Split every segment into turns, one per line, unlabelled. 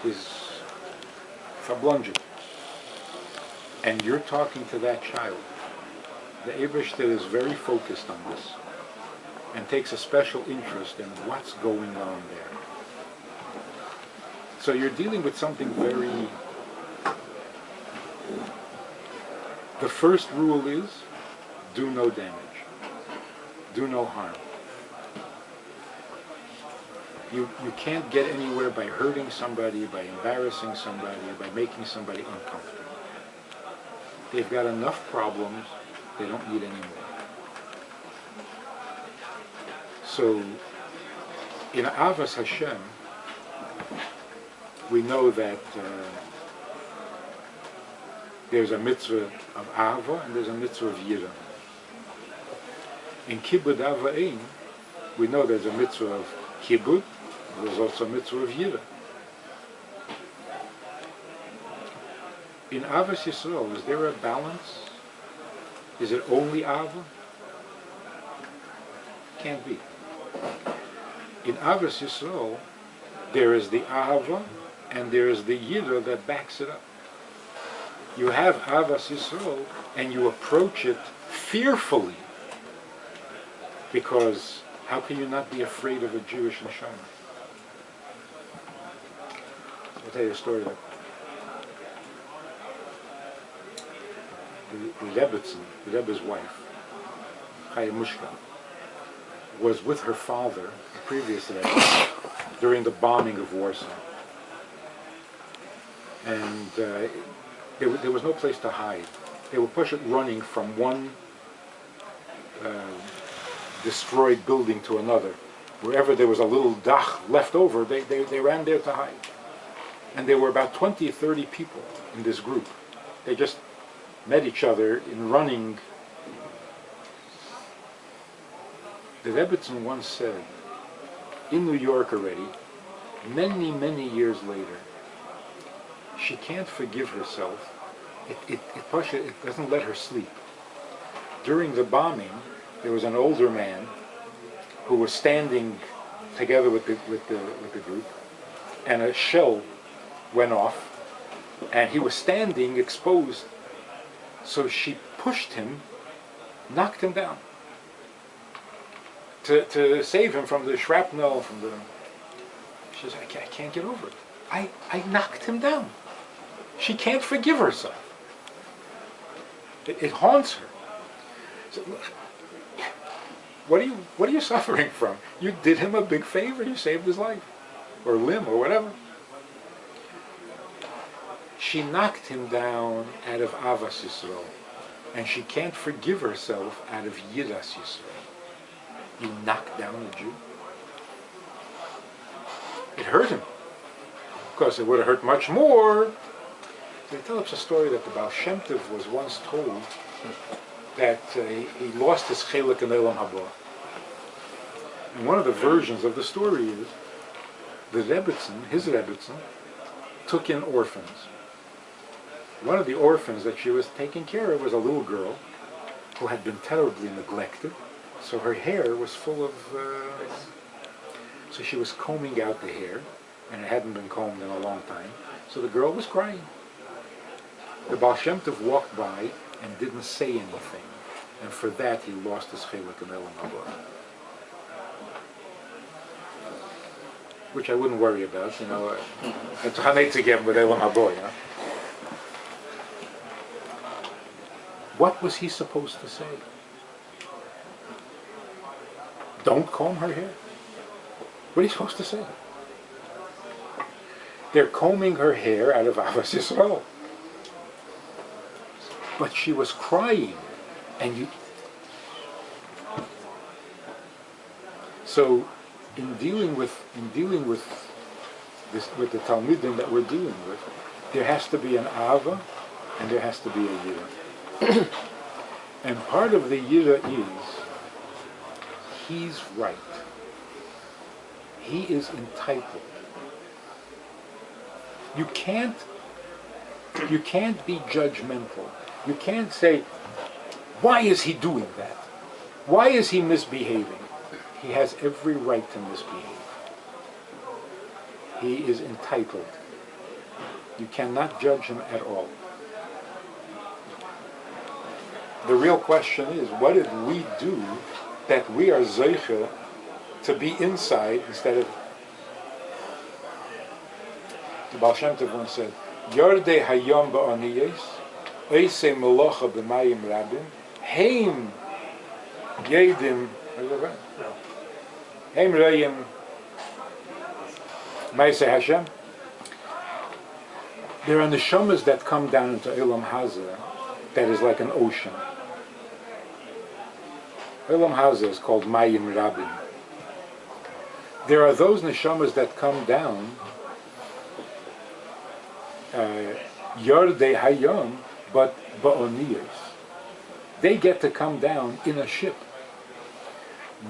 is verblunged, and you're talking to that child, the Eibishter is very focused on this and takes a special interest in what's going on there. So you're dealing with something very... The first rule is, do no damage, do no harm. You can't get anywhere by hurting somebody, by embarrassing somebody, by making somebody uncomfortable. They've got enough problems, they don't need any more. So, in Avas Hashem, we know that there's a mitzvah of Ava and there's a mitzvah of Yira. In Kibbud Ava'im, we know there's a mitzvah of Kibbud, there's also a mitzvah of Yira. In Avas Yisrael, is there a balance? Is it only Ava? Can't be. In Avas Yisrael, there is the Ava and there is the Yira that backs it up. You have Avas Yisrael and you approach it fearfully, because how can you not be afraid of a Jewish neshama? I'll tell you a story. The Rebbetzin, the Rebbe's wife, Chaya Mushka, was with her father, the previous Rebbe, during the bombing of Warsaw. And there was no place to hide. They were running from one destroyed building to another. Wherever there was a little dach left over, they ran there to hide. And there were about 20 or 30 people in this group. They just met each other in running. The Rebbetzin once said, in New York already, many, many years later, she can't forgive herself. It doesn't let her sleep. During the bombing, there was an older man who was standing together with the group, and a shell went off, and he was standing exposed. So she pushed him, knocked him down to save him from the shrapnel, She says, I can't get over it. I knocked him down. She can't forgive herself. It haunts her. So, what are you suffering from? You did him a big favor. You saved his life, or limb, or whatever. She knocked him down out of Avas Yisrael, and she can't forgive herself out of Yiras Yisrael. You knocked down a Jew. It hurt him. Of course, it would have hurt much more. They tell us a story that the Baal Shem Tov was once told that he lost his chelik in Elam Haba. And one of the versions of the story is the Rebbetzin, his Rebbetzin, took in orphans. One of the orphans that she was taking care of was a little girl who had been terribly neglected, so her hair was full of... so she was combing out the hair, and it hadn't been combed in a long time, so the girl was crying. The Baal Shem Tov walked by and didn't say anything, and for that he lost his chelik in Elam Haba. Which I wouldn't worry about, you know. It's hanetz again with Elam Haba, you know. What was he supposed to say? Don't comb her hair? What are you supposed to say? They're combing her hair out of Avas Yisrael. But she was crying, and you... So, in dealing with the Talmudim that we're dealing with, there has to be an Ava, and there has to be a Yira. And part of the Yira is, he's right. He is entitled. You can't be judgmental. You can't say, why is he doing that? Why is he misbehaving? He has every right to misbehave. He is entitled. You cannot judge him at all. The real question is, what did we do that we are zeicha to be inside instead of... The Baal Shem Tov once said, Yordei hayom ba'aniyes, eisei melocha b'mayim rabim, heim yedim, heim reyim ma'aseh Hashem. There are neshamas that come down into Olam Hazeh that is like an ocean. Olam Hazeh is called Mayim Rabim. There are those neshamas that come down Yordei Hayom, but Ba'oniyos. They get to come down in a ship.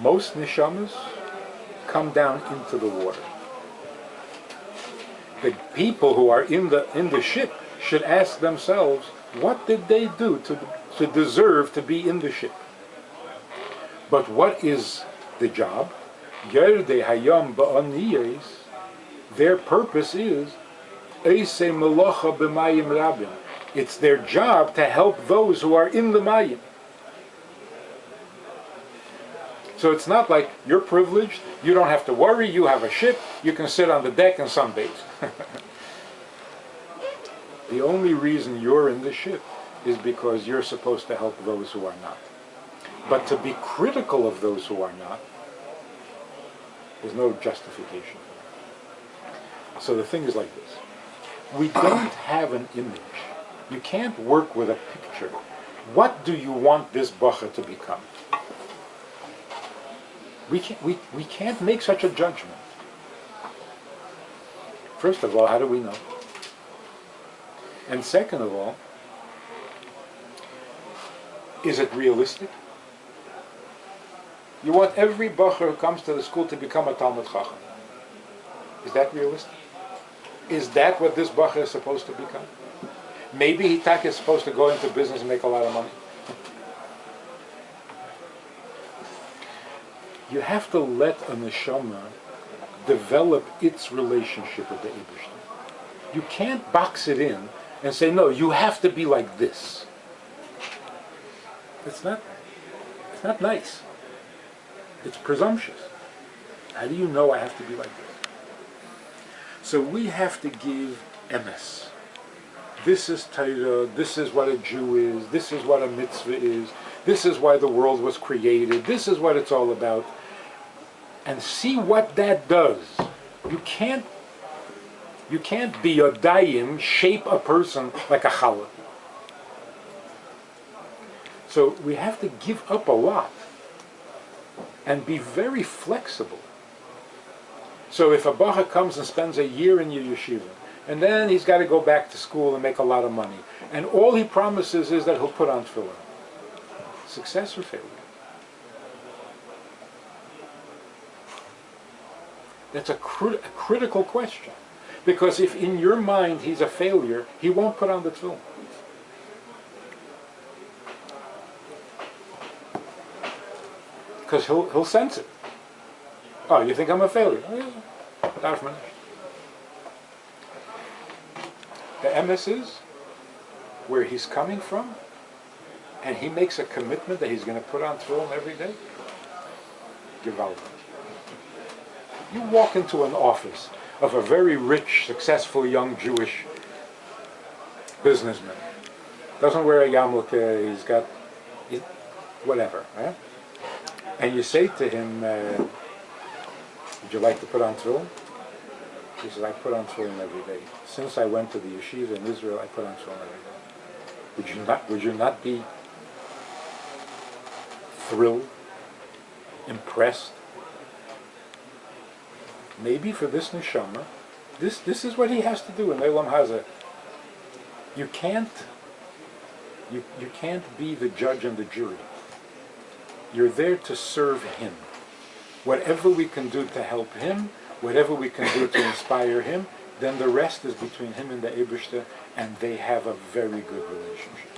Most neshamas come down into the water. The people who are in the ship should ask themselves, what did they do to deserve to be in the ship? But what is the job? Yerdei hayam ba'aniyos, their purpose is eisei melocha b'mayim rabim. It's their job to help those who are in the mayim. So it's not like you're privileged, you don't have to worry, you have a ship, you can sit on the deck and sunbathe. The only reason you're in the ship is because you're supposed to help those who are not. But to be critical of those who are not, there's no justification for that. So the thing is like this. We don't have an image. You can't work with a picture. What do you want this bacha to become? We can't make such a judgment. First of all, how do we know? And second of all, is it realistic? You want every bacher who comes to the school to become a Talmud Chacham. Is that realistic? Is that what this bacher is supposed to become? Maybe Hitak is supposed to go into business and make a lot of money. You have to let a neshama develop its relationship with the Eibishter. You can't box it in and say, no, you have to be like this. It's not nice. It's presumptuous. How do you know I have to be like this? So we have to give emes. This is Torah, this is what a Jew is, this is what a mitzvah is, this is why the world was created, this is what it's all about. And see what that does. You can't be a dayim, shape a person like a challah. So we have to give up a lot and be very flexible. So if a bacha comes and spends a year in your yeshiva, and then he's got to go back to school and make a lot of money, and all he promises is that he'll put on tefillin, success or failure? That's a critical question. Because if in your mind he's a failure, he won't put on the tefillin. Because he'll sense it. Oh, you think I'm a failure? Oh, yeah. Darf man nicht. The emes is where he's coming from, and he makes a commitment that he's going to put on tefillin every day. Gewaldig. You walk into an office of a very rich, successful young Jewish businessman. Doesn't wear a yarmulke, he's got whatever, right? And you say to him, would you like to put on tefillin? He says, I put on tefillin every day. Since I went to the yeshiva in Israel, I put on tefillin every day. Would you not be thrilled, impressed? Maybe for this neshama, this is what he has to do in Olam Hazeh. You can't be the judge and the jury. You're there to serve him. Whatever we can do to help him, whatever we can do to inspire him, then the rest is between him and the Eibishter, and they have a very good relationship.